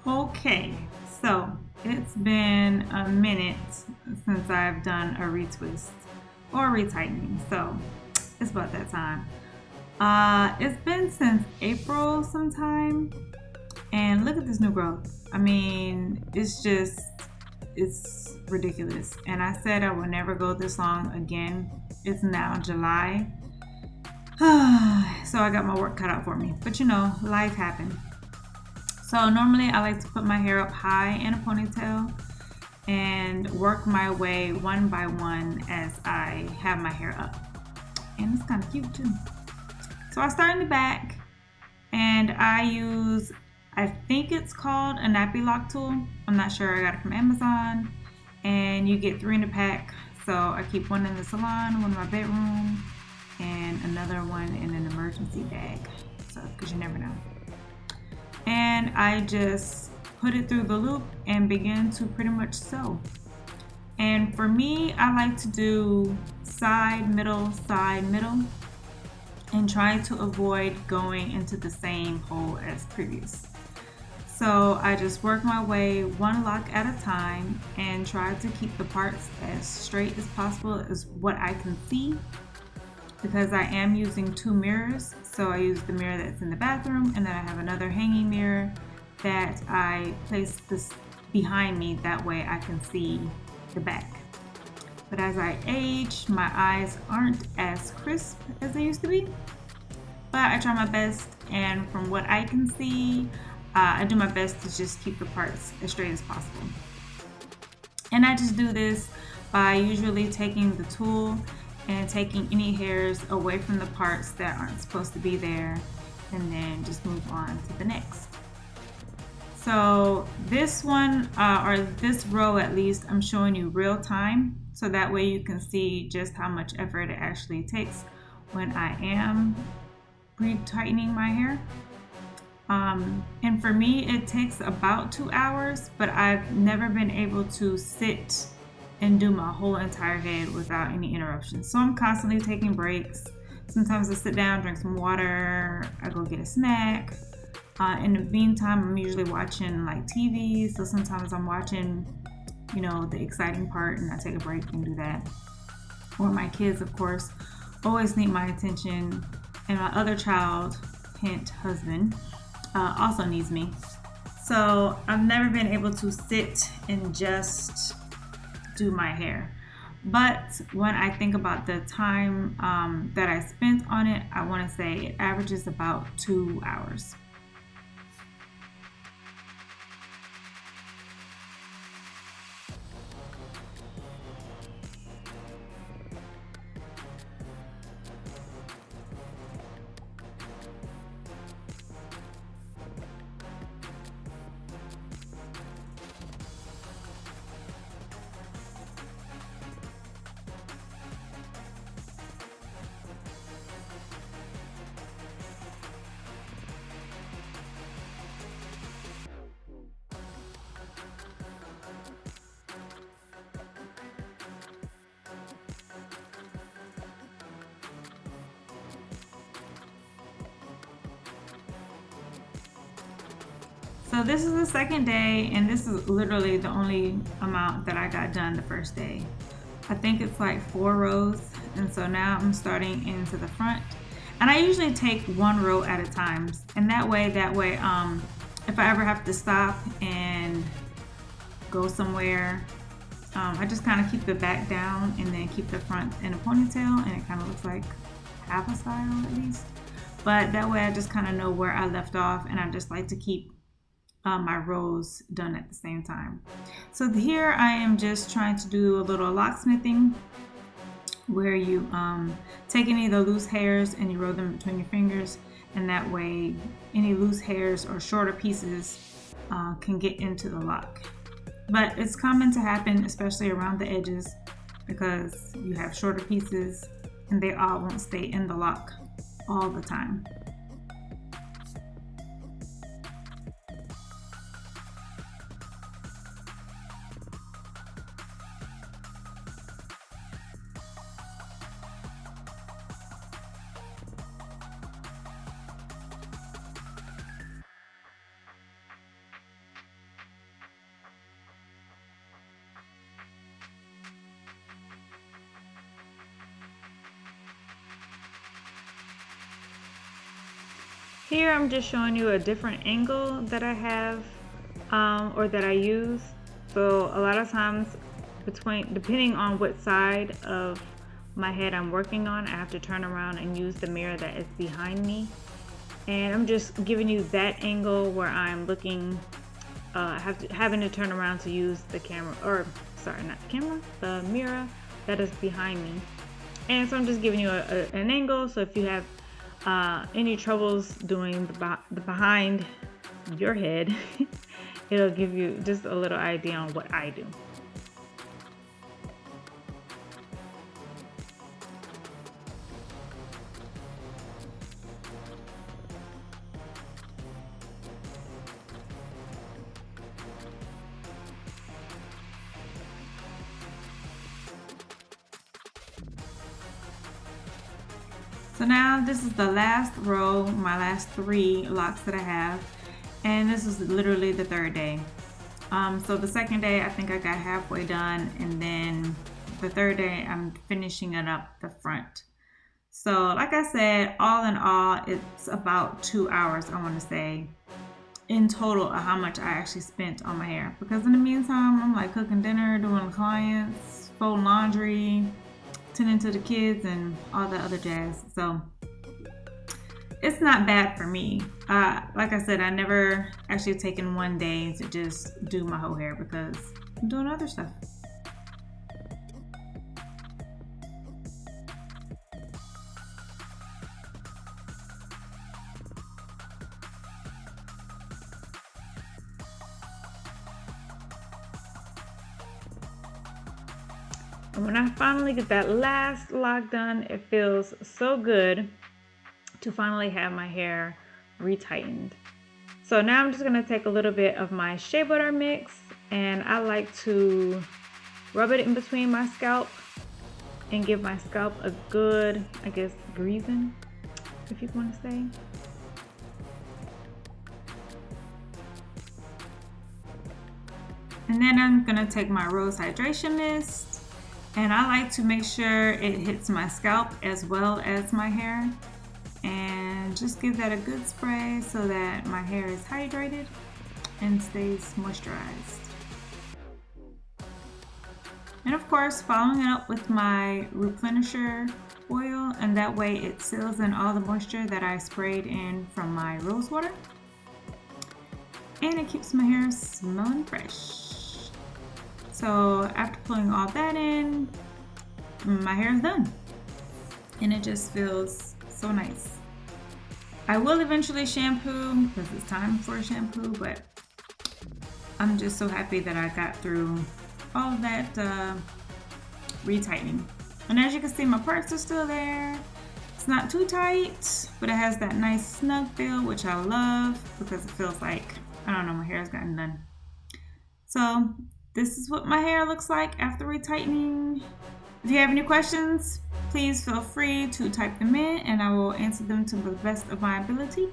Okay, so it's been a minute since I've done a retwist or retightening, so it's about that time. It's been since April sometime, and look at this new growth. I mean, it's ridiculous. And I said I would never go this long again. It's now July. So I got my work cut out for me. But life happened. So normally I like to put my hair up high in a ponytail and work my way one by one as I have my hair up. And it's kind of cute too. So I start in the back and I think it's called a nappy lock tool. I'm not sure, I got it from Amazon. And you get 3 in a pack. So I keep one in the salon, one in my bedroom, and another one in an emergency bag. So, because you never know. And I just put it through the loop and begin to pretty much sew. And for me, I like to do side, middle, and try to avoid going into the same hole as previous. So I just work my way one lock at a time and try to keep the parts as straight as possible as what I can see, because I am using 2 mirrors. So I use the mirror that's in the bathroom, and then I have another hanging mirror that I place this behind me, that way I can see the back. But as I age, my eyes aren't as crisp as they used to be, but I try my best, and from what I can see, I do my best to just keep the parts as straight as possible. And I just do this by usually taking the tool and taking any hairs away from the parts that aren't supposed to be there, and then just move on to the next. So this one, or this row at least, I'm showing you real time, so that way you can see just how much effort it actually takes when I am retightening my hair. And for me, it takes about 2 hours, but I've never been able to sit and do my whole entire head without any interruptions. So I'm constantly taking breaks. Sometimes I sit down, drink some water, I go get a snack. In the meantime, I'm usually watching like TV. So sometimes I'm watching, the exciting part, and I take a break and do that. Or my kids, of course, always need my attention. And my other child, hint husband, also needs me. So I've never been able to sit and just do my hair. But when I think about the time that I spent on it, I want to say it averages about 2 hours. So this is the second day, and this is literally the only amount that I got done the first day. I think it's like 4 rows, and so now I'm starting into the front. And I usually take 1 row at a time, and that way, if I ever have to stop and go somewhere, I just kind of keep the back down and then keep the front in a ponytail, and it kind of looks like half a style at least. But that way I just kind of know where I left off, and I just like to keep my rows done at the same time. So here I am just trying to do a little locksmithing, where you take any of the loose hairs and you roll them between your fingers, and that way any loose hairs or shorter pieces can get into the lock. But it's common to happen, especially around the edges, because you have shorter pieces and they all won't stay in the lock all the time. Here I'm just showing you a different angle that I have or that I use. So a lot of times depending on what side of my head I'm working on, I have to turn around and use the mirror that is behind me. And I'm just giving you that angle where I'm looking, having to turn around to use the camera, or sorry, not the camera, the mirror that is behind me. And so I'm just giving you an angle, so if you have any troubles doing the behind your head, it'll give you just a little idea on what I do. So now this is the last row, my last 3 locks that I have, and this is literally the 3rd day. So the 2nd day I think I got halfway done, and then the 3rd day I'm finishing it up the front. So like I said, all in all, it's about 2 hours, I want to say, in total of how much I actually spent on my hair. Because in the meantime, I'm like cooking dinner, doing clients, folding laundry, tending to the kids, and all the other jazz. So it's not bad for me. Like I said, I never actually taken one day to just do my whole hair because I'm doing other stuff. And when I finally get that last lock done, it feels so good to finally have my hair retightened. So now I'm just gonna take a little bit of my shea butter mix, and I like to rub it in between my scalp and give my scalp a good, I guess, greasing, if you want to say. And then I'm gonna take my rose hydration mist, and I like to make sure it hits my scalp as well as my hair, and just give that a good spray so that my hair is hydrated and stays moisturized. And of course, following it up with my replenisher oil, and that way it seals in all the moisture that I sprayed in from my rose water, and it keeps my hair smelling fresh. So after pulling all that in, my hair is done, and it just feels so nice. I will eventually shampoo because it's time for a shampoo, but I'm just so happy that I got through all of that retightening. And as you can see, my parts are still there. It's not too tight, but it has that nice snug feel, which I love because it feels like, I don't know, my hair has gotten done. So this is what my hair looks like after retightening. If you have any questions, please feel free to type them in and I will answer them to the best of my ability.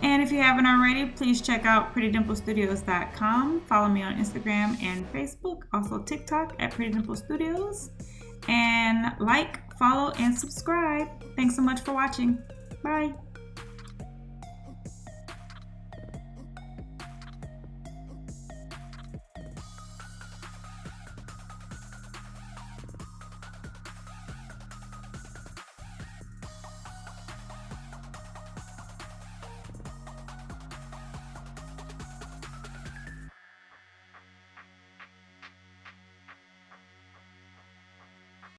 And if you haven't already, please check out PrettyDimpleStudios.com. Follow me on Instagram and Facebook, also TikTok at Pretty Dimple Studios. And like, follow, and subscribe. Thanks so much for watching. Bye.